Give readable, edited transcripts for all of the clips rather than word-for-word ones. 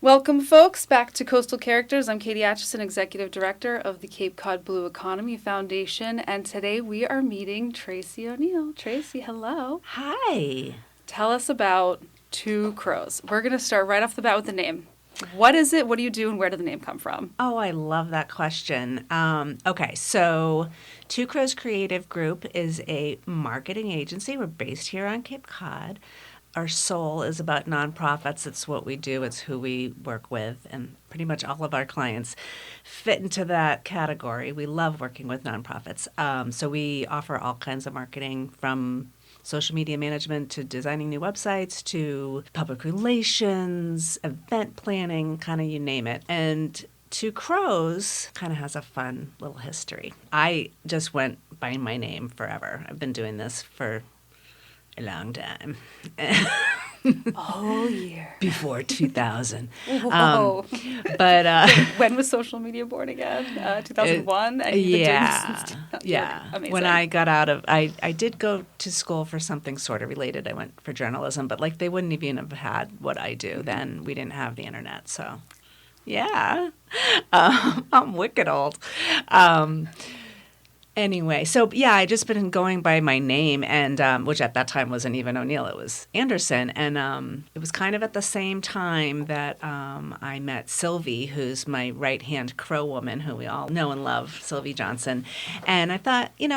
Welcome, folks, back to Coastal Characters. I'm Katy, Acheson, Executive Director of the Cape Cod Blue Economy Foundation, and today we are meeting Tracy O'Neill. Tracy, hello. Hi. Tell us about Two Crows. We're going to start right off the bat with the name. What is it? What do you do? And where did the name come from? Oh, I love that question. Okay, so Two Crows Creative Group is a marketing agency. We're based here on Cape Cod. Our soul is about nonprofits. It's what we do. It's who we work with. And pretty much all of our clients fit into that category. We love working with nonprofits. So we offer all kinds of marketing, from social media management to designing new websites to public relations, event planning, kind of you name it. And Two Crows kind of has a fun little history. I just went by my name forever. I've been doing this for a long time. A whole year. Before 2000. Whoa. But when was social media born again? 2001? And you've been doing this since 2000. Yeah. Amazing. When I got out of, I did go to school for something sort of related. I went for journalism, but like they wouldn't even have had what I do then. We didn't have the internet, so yeah. I'm wicked old. Anyway, so yeah, I just been going by my name, and which at that time wasn't even O'Neill, it was Anderson, and it was kind of at the same time that I met Sylvie, who's my right-hand crow woman, who we all know and love, Sylvie Johnson, and I thought, it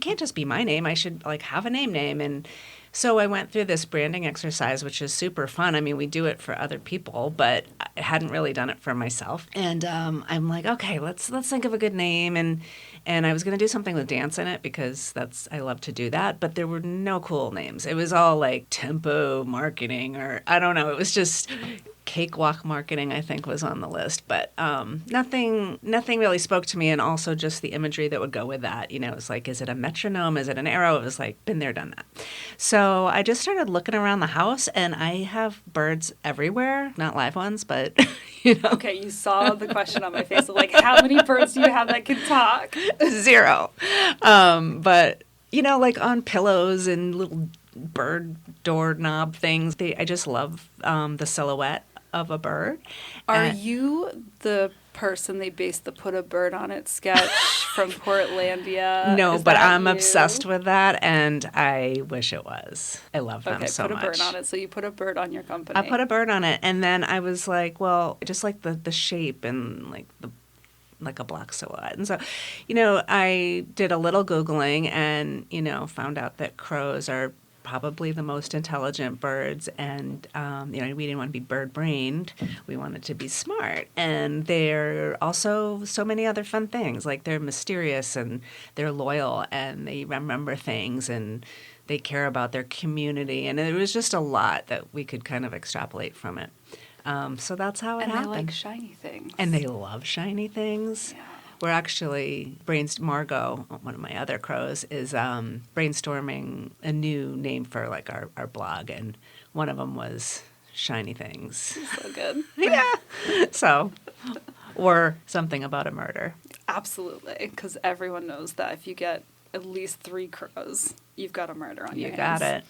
can't just be my name. I should have a name, and so I went through this branding exercise, which is super fun. I mean, we do it for other people, but I hadn't really done it for myself. And I'm like, okay, let's think of a good name. And I was going to do something with dance in it because I love to do that. But there were no cool names. It was all like tempo marketing, or I don't know. It was just cakewalk marketing, I think, was on the list. But nothing really spoke to me. And also just the imagery that would go with that. It was like, is it a metronome? Is it an arrow? It was like, been there, done that. So I just started looking around the house, and I have birds everywhere. Not live ones, but, Okay, you saw the question on my face of how many birds do you have that can talk? 0. But, like on pillows and little bird doorknob things. I just love the silhouette of a bird. Are you the person they based the Put a Bird on It sketch from Portlandia? No, Is but that I'm you? obsessed with that, and I wish it was. I love them so much. Okay, put a bird on it. So you put a bird on your company. I put a bird on it, and then I was like, well, just like the shape and like a black silhouette. And so, I did a little Googling and, found out that crows are probably the most intelligent birds, and we didn't want to be bird-brained. We wanted to be smart, and they're also so many other fun things. Like they're mysterious, and they're loyal, and they remember things, and they care about their community, and it was just a lot that we could kind of extrapolate from it. So that's how it happened. And they like shiny things. And they love shiny things. Yeah. We're actually Margot, one of my other crows, is brainstorming a new name for our blog, and one of them was Shiny Things. So good. Yeah. So, or something about a murder. Absolutely, because everyone knows that if you get at least 3 crows, you've got a murder on your hands. You got it.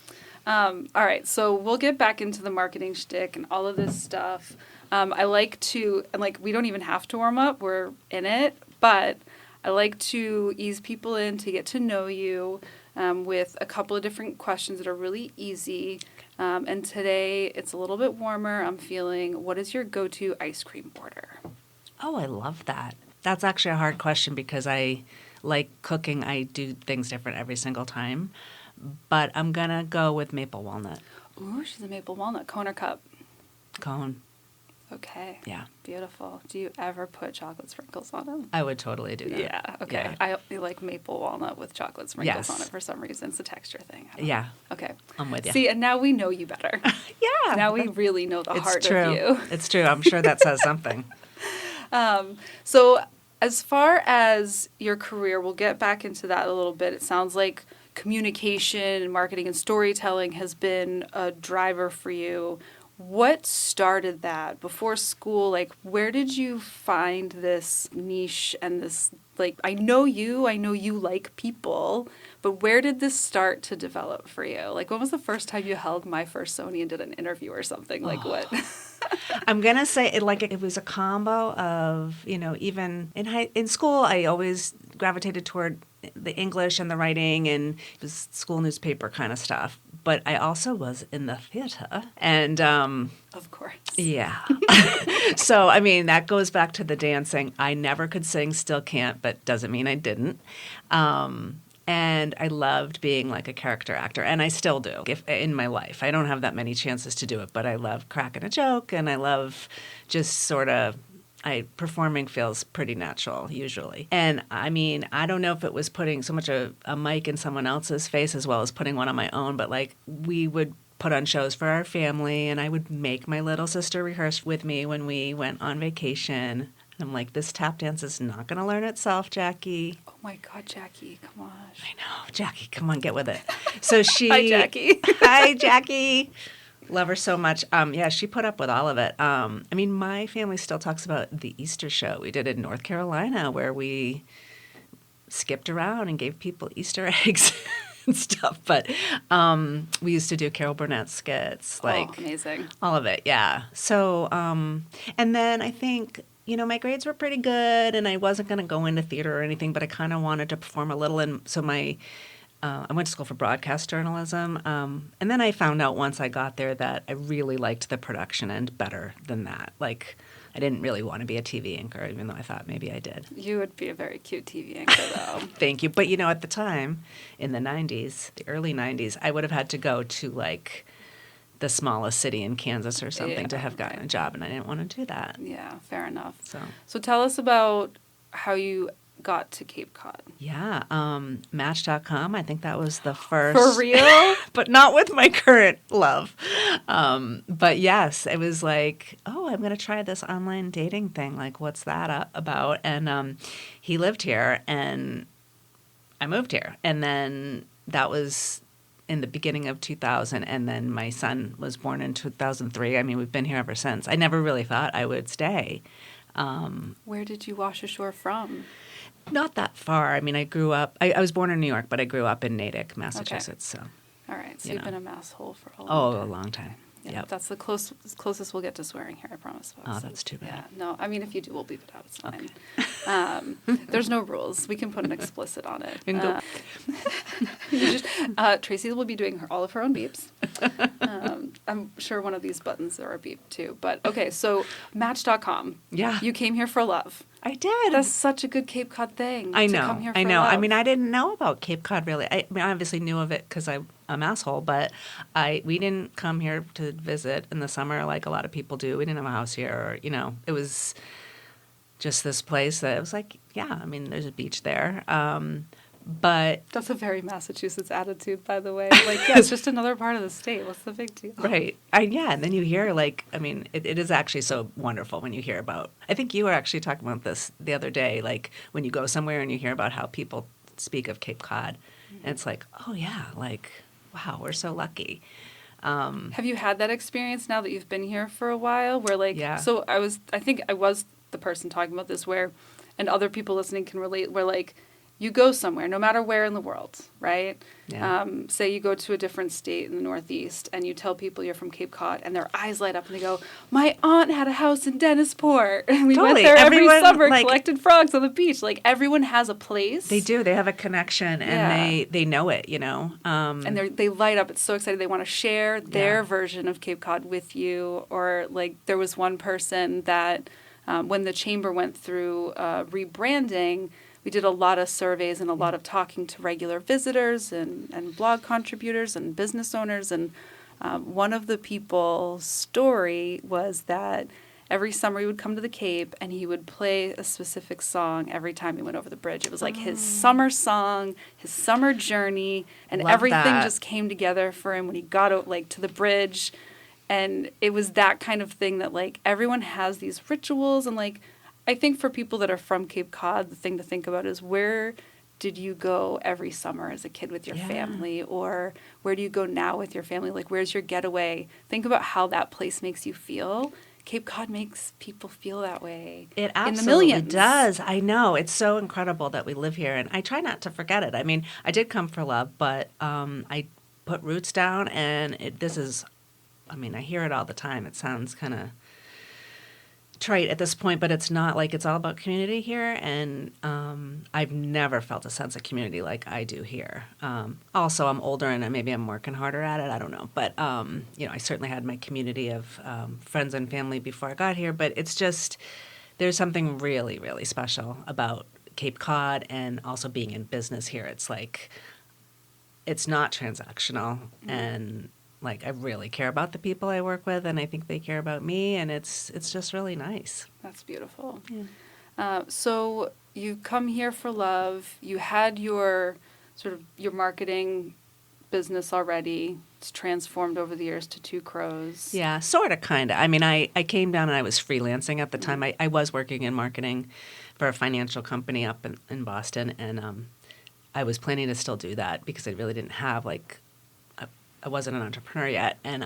All right, so we'll get back into the marketing shtick and all of this stuff. I like to, and we don't even have to warm up, we're in it, but I like to ease people in to get to know you with a couple of different questions that are really easy. And today it's a little bit warmer. I'm feeling, what is your go-to ice cream order? Oh, I love that. That's actually a hard question because I like cooking. I do things different every single time. But I'm going to go with maple walnut. Ooh, she's a maple walnut. Cone or cup? Cone. Okay. Yeah. Beautiful. Do you ever put chocolate sprinkles on them? I would totally do that. Yeah. Okay. Yeah. I like maple walnut with chocolate sprinkles on it for some reason. It's a texture thing. Yeah. Okay. I'm with you. See, and now we know you better. Yeah. Now we really know the heart true. of you. It's true. I'm sure that says something. So as far as your career, we'll get back into that a little bit. It sounds like communication and marketing and storytelling has been a driver for you. What started that before school? Where did you find this niche and this, I know you like people, but where did this start to develop for you? When was the first time you held My First Sony and did an interview or something? What? I'm gonna say it was a combo of, even in school I always gravitated toward the English and the writing and it was school newspaper kind of stuff. But I also was in the theater and Of course. yeah. So I mean that goes back to the dancing. I never could sing, still can't, but doesn't mean I didn't. And I loved being like a character actor, and I still do in my life. I don't have that many chances to do it, but I love cracking a joke, and I love just sort of performing feels pretty natural usually. And I mean, I don't know if it was putting so much a mic in someone else's face as well as putting one on my own, but like we would put on shows for our family, and I would make my little sister rehearse with me when we went on vacation. I'm like, this tap dance is not going to learn itself, Jackie. Oh my God, Jackie, come on. I know, Jackie, come on, get with it. So she. Hi, Jackie. Hi, Jackie. Love her so much. Yeah, she put up with all of it. I mean, my family still talks about the Easter show we did in North Carolina where we skipped around and gave people Easter eggs and stuff. But we used to do Carol Burnett skits. Amazing. All of it, yeah. So, and then I think... my grades were pretty good, and I wasn't going to go into theater or anything, but I kind of wanted to perform a little. And so I went to school for broadcast journalism. And then I found out once I got there that I really liked the production end better than that. Like, I didn't really want to be a TV anchor, even though I thought maybe I did. You would be a very cute TV anchor, though. Thank you. But, at the time, in the 90s, the early 90s, I would have had to go to, like, the smallest city in Kansas or something to have gotten a job, and I didn't want to do that. Yeah, fair enough. So tell us about how you got to Cape Cod. Yeah, Match.com, I think that was the first. For real? But not with my current love. But yes, it was like, I'm going to try this online dating thing. Like, what's that about? And he lived here, and I moved here. And then that was... in the beginning of 2000, and then my son was born in 2003. I mean, we've been here ever since. I never really thought I would stay. Where did you wash ashore from? Not that far. I mean, I grew up... I was born in New York, but I grew up in Natick, Massachusetts. Okay. So, all right, so you've been a mass hole for a long time. Yeah, yep. That's the closest we'll get to swearing here, I promise, folks. Oh, that's too bad. Yeah, no, I mean, if you do, we'll beep it out. It's fine. Okay. There's no rules. We can put an explicit on it. You can go. Tracy will be doing all of her own beeps. I'm sure one of these buttons are a beep, too. But, okay, so Match.com. Yeah. You came here for love. I did. That's such a good Cape Cod thing. I to know. come here for I know. love. I mean, I didn't know about Cape Cod really. I mean, I obviously knew of it because I'm an asshole, but we didn't come here to visit in the summer like a lot of people do. We didn't have a house here, or it was just this place that it was like, yeah. I mean, there's a beach there. But that's a very Massachusetts attitude, by the way. Like, yeah, it's just another part of the state. What's the big deal? Right. And then you hear, like, I mean, it is actually so wonderful when you hear about, I think you were actually talking about this the other day, like, when you go somewhere and you hear about how people speak of Cape Cod, and it's like, oh, yeah, like, wow, we're so lucky. Have you had that experience now that you've been here for a while where, like, yeah. So I think I was the person talking about this where, and other people listening can relate, where, like, you go somewhere, no matter where in the world, right? Yeah. Say you go to a different state in the Northeast and you tell people you're from Cape Cod and their eyes light up and they go, my aunt had a house in Dennisport. And we went there every summer, collected frogs on the beach. Like, everyone has a place. They do. They have a connection and they know it, and they light up. It's so excited. They want to share their version of Cape Cod with you. Or, like, there was one person that when the chamber went through rebranding, we did a lot of surveys and a lot of talking to regular visitors and blog contributors and business owners. And one of the people's story was that every summer he would come to the Cape and he would play a specific song every time he went over the bridge. It was like his summer song, his summer journey, and everything just came together for him when he got to the bridge. And it was that kind of thing that, like, everyone has these rituals and, like, I think for people that are from Cape Cod, the thing to think about is where did you go every summer as a kid with your family, or where do you go now with your family? Like, where's your getaway? Think about how that place makes you feel. Cape Cod makes people feel that way. It absolutely in the millions. Does. I know. It's so incredible that we live here, and I try not to forget it. I mean, I did come for love, but I put roots down, and I hear it all the time. It sounds kind of trite at this point, but it's not. Like, it's all about community here, and I've never felt a sense of community like I do here. Also, I'm older and maybe I'm working harder at it. I don't know, but I certainly had my community of friends and family before I got here. But it's just, there's something really, really special about Cape Cod, and also being in business here. It's like, it's not transactional, and like, I really care about the people I work with, and I think they care about me, and it's just really nice. That's beautiful. Yeah. So you come here for love. You had your your marketing business already. It's transformed over the years to Two Crows. Yeah, sort of, kind of. I mean, I came down and I was freelancing at the time. I was working in marketing for a financial company up in Boston, and I was planning to still do that because I really didn't have, like, I wasn't an entrepreneur yet, and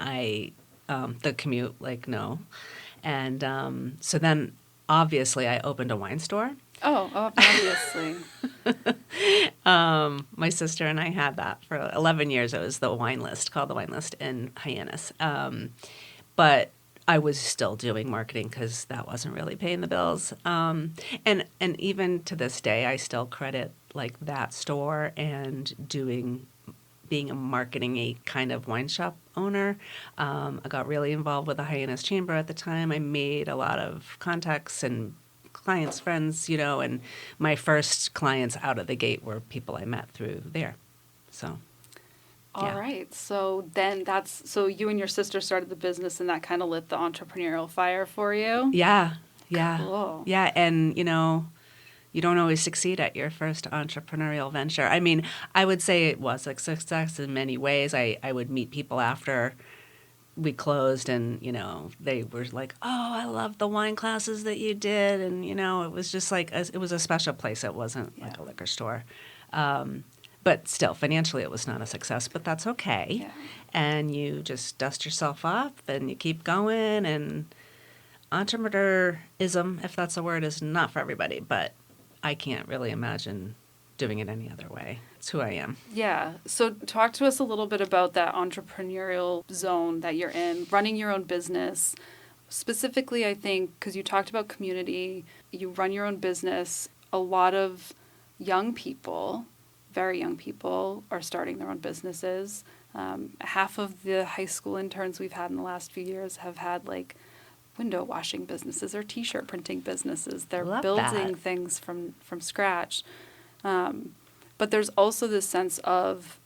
the commute, like, no. And so then, obviously, I opened a wine store. Oh, obviously. My sister and I had that for 11 years. It was the Wine List, called the Wine List in Hyannis. But I was still doing marketing because that wasn't really paying the bills. And even to this day, I still credit, like, that store and being a marketing kind of wine shop owner. I got really involved with the Hyannis Chamber at the time. I made a lot of contacts and clients, friends, and my first clients out of the gate were people I met through there. So, all yeah. right. So then so you and your sister started the business, and that kind of lit the entrepreneurial fire for you? Yeah. Cool. Yeah, and, you don't always succeed at your first entrepreneurial venture. I mean, I would say it was a success in many ways. I would meet people after we closed, and, they were like, oh, I love the wine classes that you did. And, it was just like, it was a special place. It wasn't like a liquor store. But still, financially, it was not a success, but that's okay. Yeah. And you just dust yourself off and you keep going. And entrepreneurism, if that's a word, is not for everybody, but I can't really imagine doing it any other way. It's who I am. Yeah. So talk to us a little bit about that entrepreneurial zone that you're in, running your own business. Specifically, I think, because you talked about community, you run your own business. A lot of young people, very young people, are starting their own businesses. Half of the high school interns we've had in the last few years have had, like, window washing businesses or T-shirt printing businesses. They're building things from scratch. But there's also this sense of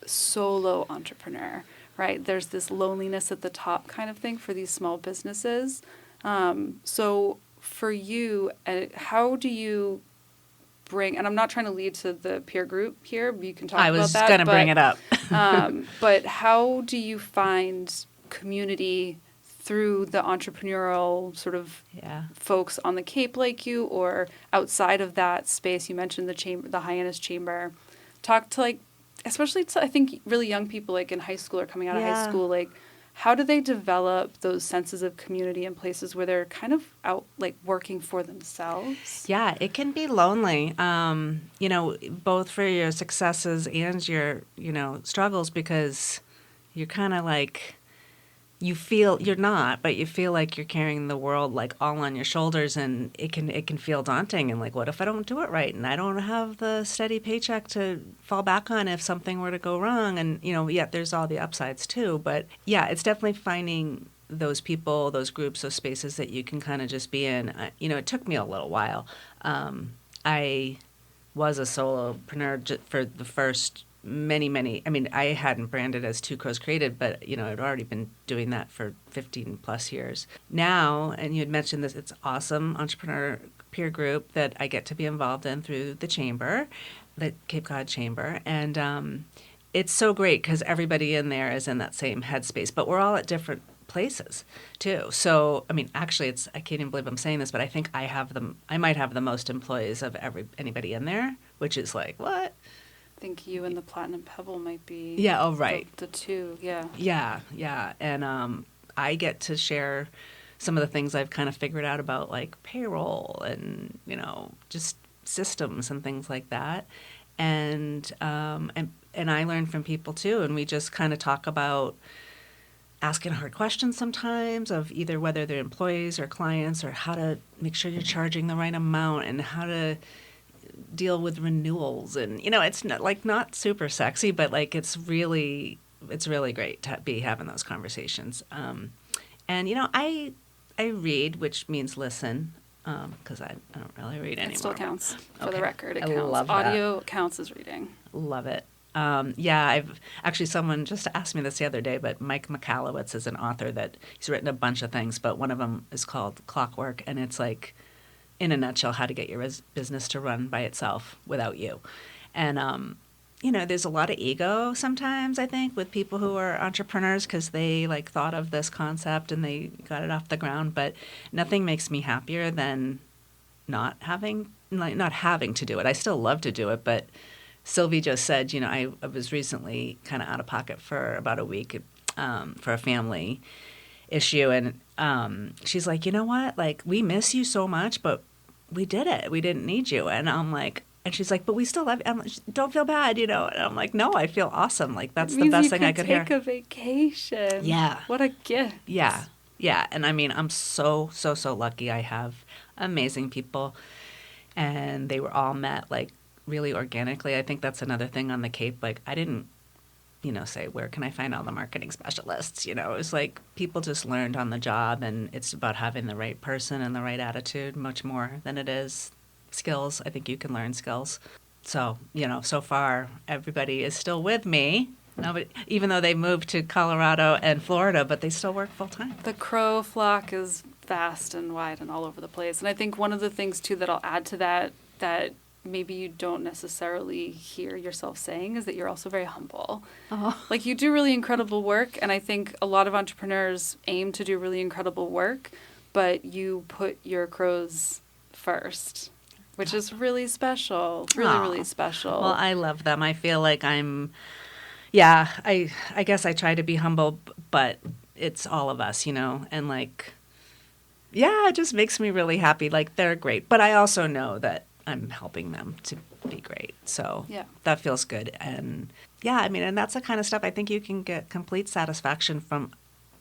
solo entrepreneur, right? There's this loneliness at the top kind of thing for these small businesses. So for you, how do you bring, and I'm not trying to lead to the peer group here, you can talk about that. I was going to bring it up. But how do you find community through the entrepreneurial sort of folks on the Cape like you, or outside of that space? You mentioned the Hyannis Chamber. Talk to, like, especially to, I think, really young people, like in high school or coming out of high school, like, how do they develop those senses of community in places where they're kind of out, like, working for themselves? Yeah, it can be lonely, both for your successes and your, struggles, because you're kind of like, you feel you're not, but you feel like you're carrying the world, like, all on your shoulders, and it can feel daunting. And, like, what if I don't do it right, and I don't have the steady paycheck to fall back on if something were to go wrong? And there's all the upsides too. But yeah, it's definitely finding those people, those groups, those spaces that you can kind of just be in. It took me a little while. I was a solopreneur for the first many, I mean, I hadn't branded as Two Crows Created, but, I'd already been doing that for 15 plus years. Now, and you had mentioned this, it's awesome entrepreneur peer group that I get to be involved in through the chamber, the Cape Cod Chamber. And it's so great because everybody in there is in that same headspace, but we're all at different places too. So, I mean, actually, I can't even believe I'm saying this, but I think I might have the most employees of anybody in there, which is like, what? I think you and the Platinum Pebble might be the two, Yeah. And I get to share some of the things I've kind of figured out about, like, payroll and, just systems and things like that. And I learn from people too, and we just kind of talk about asking hard questions sometimes of either whether they're employees or clients, or how to make sure you're charging the right amount and how to deal with renewals. And it's not super sexy, but like it's really great to be having those conversations. And I read, which means listen, because I don't really read anymore. It still counts. For Okay. the record, it I counts. love that. Audio counts as reading. Love it. Yeah, I've actually, someone just asked me this the other day, but Mike Michalowicz is an author that he's written a bunch of things, but one of them is called Clockwork, and it's like, in a nutshell, how to get your business to run by itself without you. And, there's a lot of ego sometimes, I think, with people who are entrepreneurs because they like thought of this concept and they got it off the ground, but nothing makes me happier than not having to do it. I still love to do it, but Sylvie just said, I was recently kind of out of pocket for about a week for a family issue. And she's like, you know what? Like, we miss you so much, but we did it. We didn't need you. And I'm like, and she's like, but we still love you. I'm like, don't feel bad, And I'm like, no, I feel awesome. Like, that's the best thing I could hear. Take a vacation. Yeah. What a gift. Yeah. Yeah. And I mean, I'm so, so, so lucky. I have amazing people. And they were all met, like, really organically. I think that's another thing on the Cape. Like, I didn't, say, where can I find all the marketing specialists? It was like people just learned on the job, and it's about having the right person and the right attitude much more than it is skills. I think you can learn skills. So, so far, everybody is still with me. Nobody, even though they moved to Colorado and Florida, but they still work full time. The crow flock is vast and wide and all over the place. And I think one of the things, too, that I'll add to that maybe you don't necessarily hear yourself saying is that you're also very humble. Oh. Like, you do really incredible work, and I think a lot of entrepreneurs aim to do really incredible work, but you put your crows first, which is really special. Really, really special. Well, I love them. I feel like I guess I try to be humble, but it's all of us, and like, yeah, it just makes me really happy. Like, they're great. But I also know that I'm helping them to be great. So that feels good. And yeah, I mean, and that's the kind of stuff I think you can get complete satisfaction from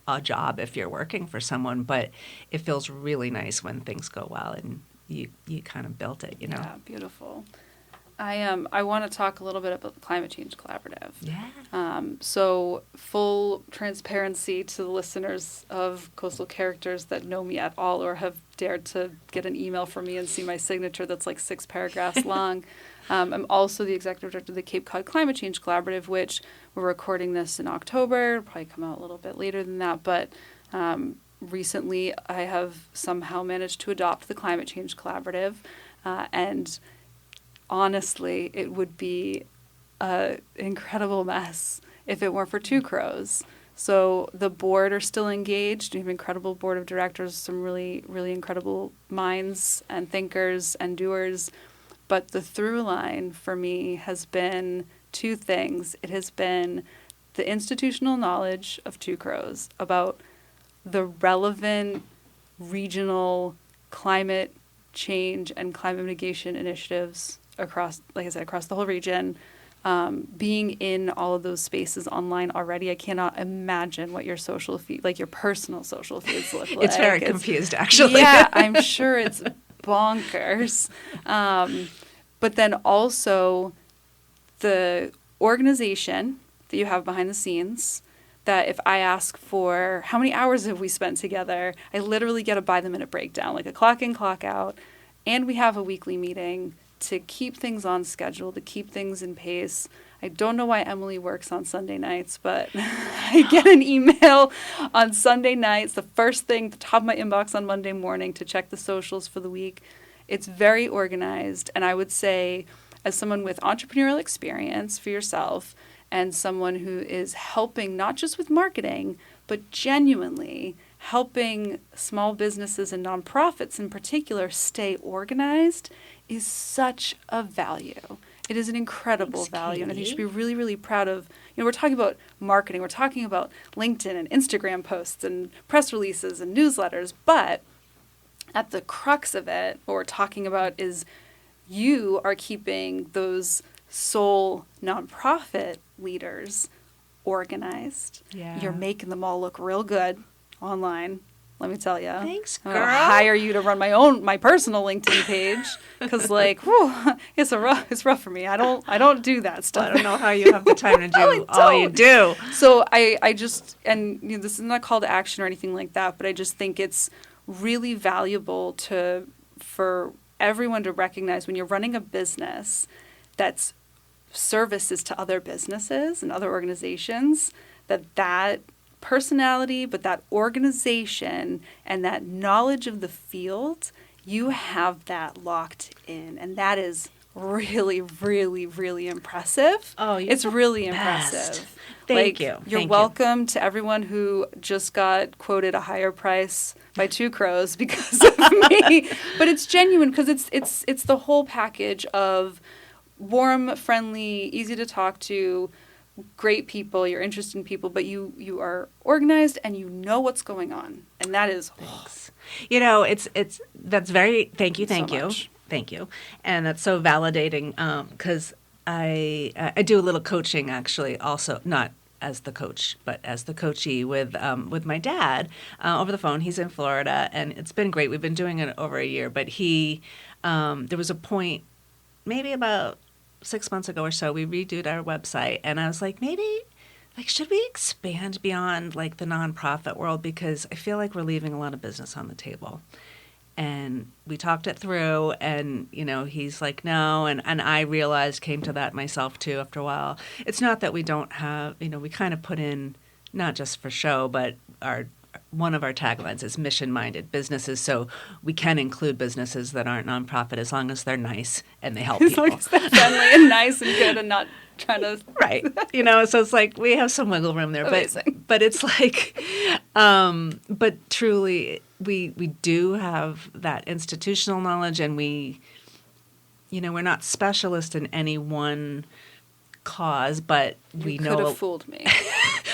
a job if you're working for someone, but it feels really nice when things go well and you kind of built it, Yeah, beautiful. I want to talk a little bit about the Climate Change Collaborative. Yeah. So full transparency to the listeners of Coastal Characters that know me at all or have dared to get an email from me and see my signature that's like 6 paragraphs long. I'm also the executive director of the Cape Cod Climate Change Collaborative, which we're recording this in October. It'll probably come out a little bit later than that, but recently I have somehow managed to adopt the Climate Change Collaborative, and honestly, it would be an incredible mess if it weren't for Two Crows. So the board are still engaged. We have an incredible board of directors, some really, really incredible minds and thinkers and doers. But the through line for me has been 2 things. It has been the institutional knowledge of Two Crows about the relevant regional climate change and climate mitigation initiatives across, like I said, across the whole region. Being in all of those spaces online already, I cannot imagine what your social feed, like your personal social feeds look like. It's very confused, actually. Yeah, I'm sure it's bonkers. But then also the organization that you have behind the scenes, that if I ask for how many hours have we spent together, I literally get a by-the-minute breakdown, like a clock in, clock out. And we have a weekly meeting to keep things on schedule, to keep things in pace. I don't know why Emily works on Sunday nights, but I get an email on Sunday nights, the first thing, the top of my inbox on Monday morning to check the socials for the week. It's very organized, and I would say, as someone with entrepreneurial experience for yourself, and someone who is helping not just with marketing, but genuinely helping small businesses and nonprofits in particular stay organized, is such a value. It is an incredible value, and I think you should be really, really proud of. We're talking about marketing, we're talking about LinkedIn and Instagram posts and press releases and newsletters, but at the crux of it, what we're talking about is you are keeping those sole nonprofit leaders organized. Yeah. You're making them all look real good online. Let me tell you. Thanks, I'm girl. gonna hire you to run my personal LinkedIn page because like, whew, it's rough for me. I don't do that stuff. I don't know how you have the time to do I all you don't. do. So I just, and this is not a call to action or anything like that, but I just think it's really valuable for everyone to recognize when you're running a business that's services to other businesses and other organizations, that personality, but that organization and that knowledge of the field, you have that locked in. And that is really, really, really impressive. Oh, you're it's the really best. impressive. Thank you. You're Thank welcome to everyone who just got quoted a higher price by Two Crows because of me. But it's genuine because it's the whole package of warm, friendly, easy to talk to, great people, you're interested in people, but you are organized and you know what's going on. And that is Thanks. That's very, thank you. much. Thank you. And that's so validating because I do a little coaching actually also, not as the coach, but as the coachee with my dad over the phone. He's in Florida and it's been great. We've been doing it over a year, but there was a point maybe about 6 months ago or so, we redid our website and I was like, should we expand beyond like the nonprofit world? Because I feel like we're leaving a lot of business on the table. And we talked it through and, he's like, no. And I came to that myself too after a while. It's not that we don't have, we kind of put in, not just for show, but one of our taglines is mission-minded businesses, so we can include businesses that aren't nonprofit as long as they're nice and they help people. As long as they're friendly and nice and good and not trying to... Right. So it's like we have some wiggle room there. Amazing. But it's like, but truly, we do have that institutional knowledge and we're not specialists in any one cause, but we know... You could have fooled me.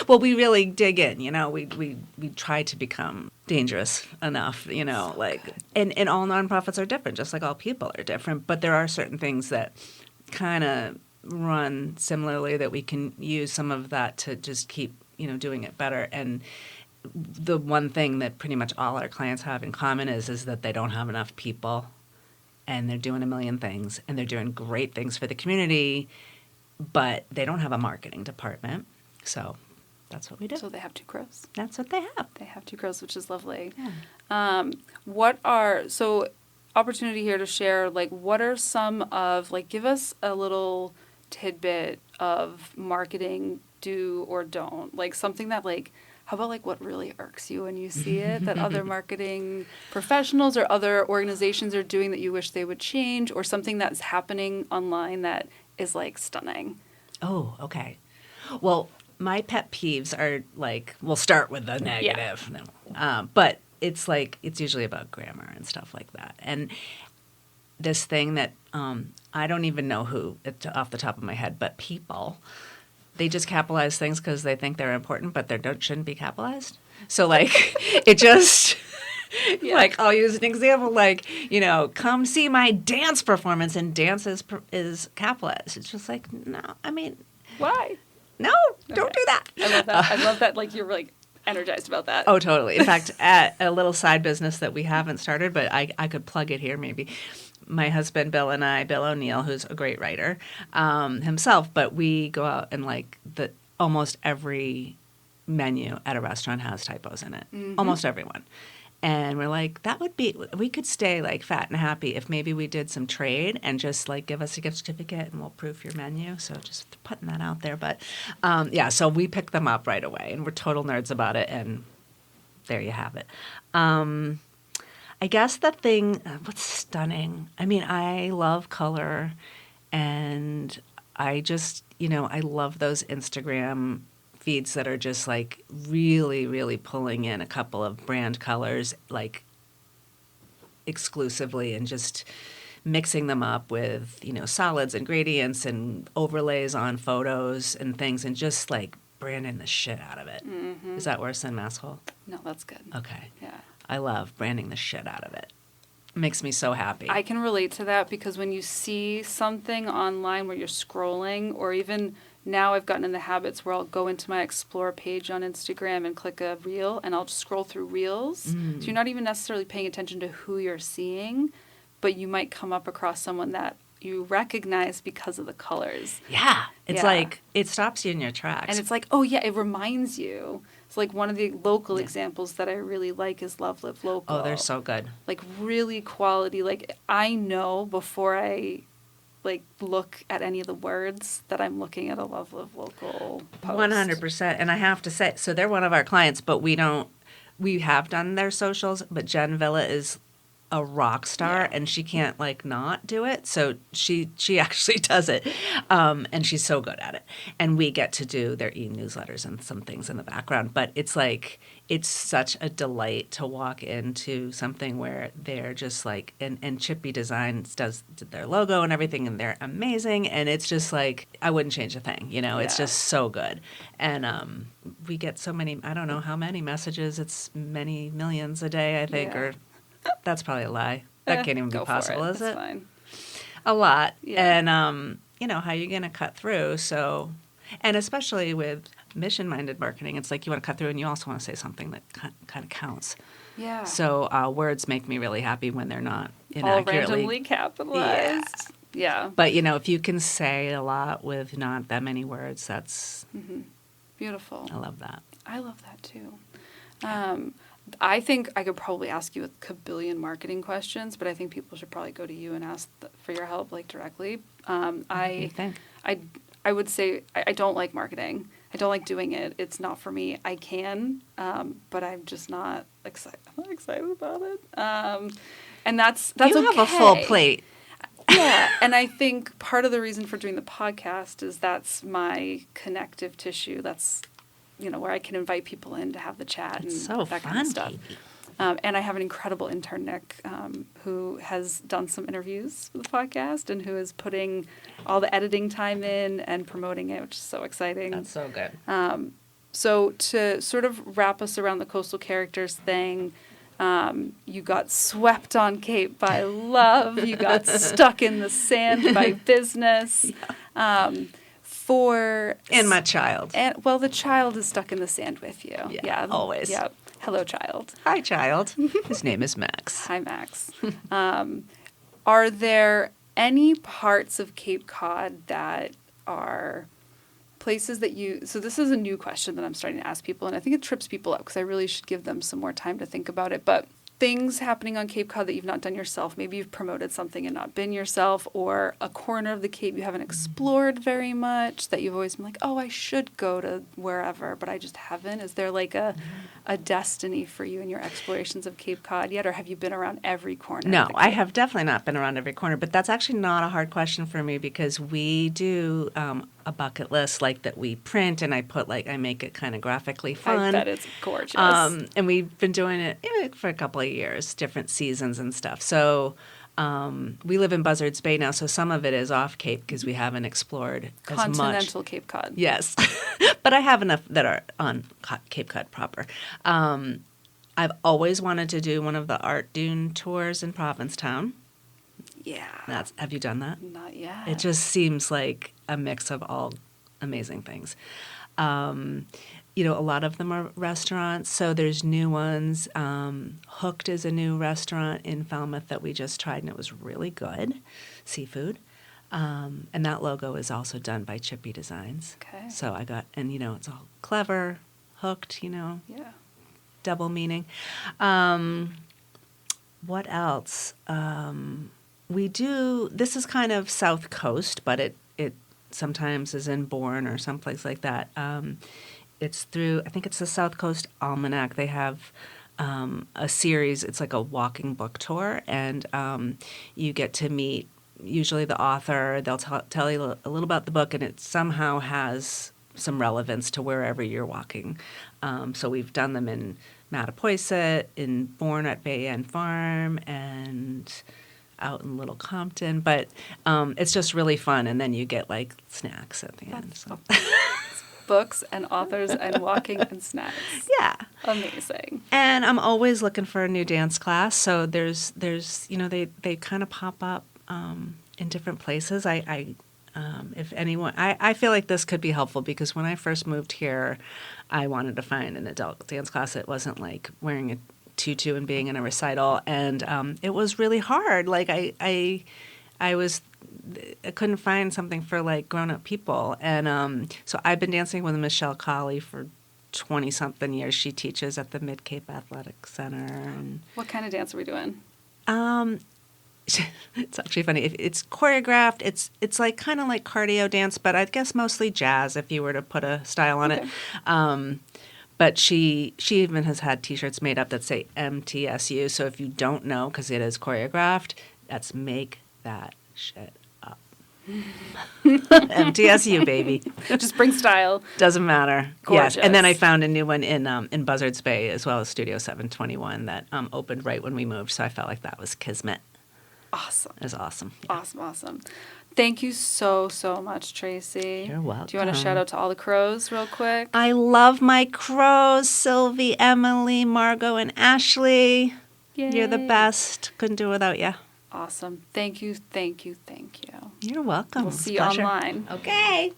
Well, we really dig in, we try to become dangerous enough, and all nonprofits are different, just like all people are different. But there are certain things that kind of run similarly that we can use some of that to just keep, doing it better. And the one thing that pretty much all our clients have in common is that they don't have enough people and they're doing a million things and they're doing great things for the community, but they don't have a marketing department. So that's what we do. So they have Two Crows. That's what they have. They have Two Crows, which is lovely. Yeah. So opportunity here to share, what are some of, give us a little tidbit of marketing do or don't. Something that, how about, what really irks you when you see it that other marketing professionals or other organizations are doing that you wish they would change, or something that's happening online that is, stunning? Oh, okay. Well, my pet peeves are we'll start with the negative. Yeah. But it's usually about grammar and stuff like that. And this thing that I don't even know who, off the top of my head, but people, they just capitalize things because they think they're important, but they shouldn't be capitalized. So it just... Yeah. I'll use an example, come see my dance performance, and dance is capitalized. It's just no, Why? No, don't do that. I love that. I love that. You're energized about that. Oh, totally. In fact, at a little side business that we haven't started, but I could plug it here maybe. My husband, Bill O'Neill, who's a great writer himself, but we go out and almost every menu at a restaurant has typos in it. Mm-hmm. Almost everyone. And we're we could stay fat and happy if maybe we did some trade and just give us a gift certificate and we'll proof your menu. So just putting that out there. But so we pick them up right away and we're total nerds about it. And there you have it. I guess the thing, what's stunning, I love color and I just, I love those Instagram feeds that are just really, really pulling in a couple of brand colors exclusively and just mixing them up with, solids and gradients and overlays on photos and things and just branding the shit out of it. Mm-hmm. Is that worse than masshole? No, that's good. Okay. Yeah. I love branding the shit out of it. makes me so happy. I can relate to that because when you see something online where you're scrolling, or even now I've gotten in the habits where I'll go into my Explore page on Instagram and click a reel, and I'll just scroll through reels. So you're not even necessarily paying attention to who you're seeing, but you might come up across someone that you recognize because of the colors. Yeah. It's Yeah. like, it stops you in your tracks. And it's like, oh yeah, it reminds you. It's like one of the local examples that I really like is Love Live Local. Oh, they're so good. Like really quality. Like I know before I like look at any of the words that I'm looking at a Love Live Local post. 100%. And I have to say, so they're one of our clients, but we have done their socials, but Jen Villa is a rock star and she can't like not do it. So she actually does it. And she's so good at it. And we get to do their e-newsletters and some things in the background. But it's like, it's such a delight to walk into something where they're just like, and Chippy Designs does their logo and everything, and they're amazing. And it's just like, I wouldn't change a thing, you know, it's just so good. And we get so many, I don't know how many messages, it's many millions a day, I think, or that's probably a lie. That can't even be possible, is it? That's fine. A lot. Yeah. And, you know, how are you going to cut through? So, and especially with mission-minded marketing, it's like you want to cut through and you also want to say something that kind of counts. Yeah. So words make me really happy when they're not All inaccurately. randomly capitalized. Yeah. But, you know, if you can say a lot with not that many words, that's... Beautiful. I love that. I love that too. I think I could probably ask you a kabillion marketing questions, but I think people should probably go to you and ask for your help, like directly. I would say I don't like marketing. I don't like doing it. It's not for me. I can, but I'm just not excited. I'm not excited about it. And that's you okay. have a full plate. Yeah, and I think part of the reason for doing the podcast is that's my connective tissue. That's, you know, where I can invite people in to have the chat and So that fun, kind of stuff. Katy. And I have an incredible intern, Nick, who has done some interviews for the podcast and who is putting all the editing time in and promoting it, which is so exciting. That's so good. So to sort of wrap us around the coastal characters thing, you got swept on Cape by love. You got stuck in the sand by business. And my child. And well, the child is stuck in the sand with you. Yeah, always. Yeah. Hello, child. Hi, child. His name is Max. Hi, Max. Are there any parts of Cape Cod that are places that you... So this is a new question that I'm starting to ask people, and I think it trips people up because I really should give them some more time to think about it. But things happening on Cape Cod that you've not done yourself. Maybe you've promoted something and not been yourself, or a corner of the Cape you haven't explored very much that you've always been like, oh, I should go to wherever, but I just haven't. Is there like a destiny for you in your explorations of Cape Cod yet, or have you been around every corner? No, I have definitely not been around every corner, but that's actually not a hard question for me because we do a bucket list like that we print, and I make it kind of graphically fun. I bet it's gorgeous. And we've been doing it for a couple of years, different seasons and stuff. So we live in Buzzards Bay now, so some of it is off Cape because we haven't explored as much. Continental Cape Cod. Yes, but I have enough that are on Cape Cod proper. I've always wanted to do one of the art dune tours in Provincetown. Yeah. Have you done that? Not yet. It just seems like a mix of all amazing things. You know, a lot of them are restaurants, so there's new ones. Hooked is a new restaurant in Falmouth that we just tried, and it was really good, seafood. And that logo is also done by Chippy Designs. Okay. So and you know, it's all clever, hooked, you know. Yeah. Double meaning. What else? This is kind of South Coast, but it sometimes is in Bourne or someplace like that. It's through, I think it's the South Coast Almanac. They have a series, it's like a walking book tour, and you get to meet usually the author. They'll tell you a little about the book, and it somehow has some relevance to wherever you're walking. So we've done them in Mattapoisett, in Bourne at Bay End Farm, and out in Little Compton. But it's just really fun, and then you get like snacks at the end. So. books and authors and walking and snacks. Yeah. Amazing. And I'm always looking for a new dance class. So there's they kind of pop up in different places. If anyone, I feel like this could be helpful because when I first moved here, I wanted to find an adult dance class that wasn't like wearing a tutu and being in a recital, and it was really hard. Like I couldn't find something for like grown-up people, and so I've been dancing with Michelle Colley for 20-something years. She teaches at the Mid-Cape Athletic Center. And What kind of dance are we doing? it's actually funny. It's choreographed. It's like kind of like cardio dance, but I guess mostly jazz if you were to put a style on it. But she even has had T-shirts made up that say MTSU. So if you don't know, because it is choreographed, that's make that shit up. MTSU, baby. Just bring style. Doesn't matter. Gorgeous. Yes. And then I found a new one in Buzzards Bay as well as Studio 721 that opened right when we moved. So I felt like that was kismet. Awesome. It was awesome. Yeah. Awesome. Thank you so much, Tracy. You're welcome. Do you want to shout out to all the crows real quick? I love my crows, Sylvie, Emily, Margot, and Ashley. Yay. You're the best. Couldn't do it without you. Awesome. Thank you. You're welcome. We'll see you Pleasure. online. Okay.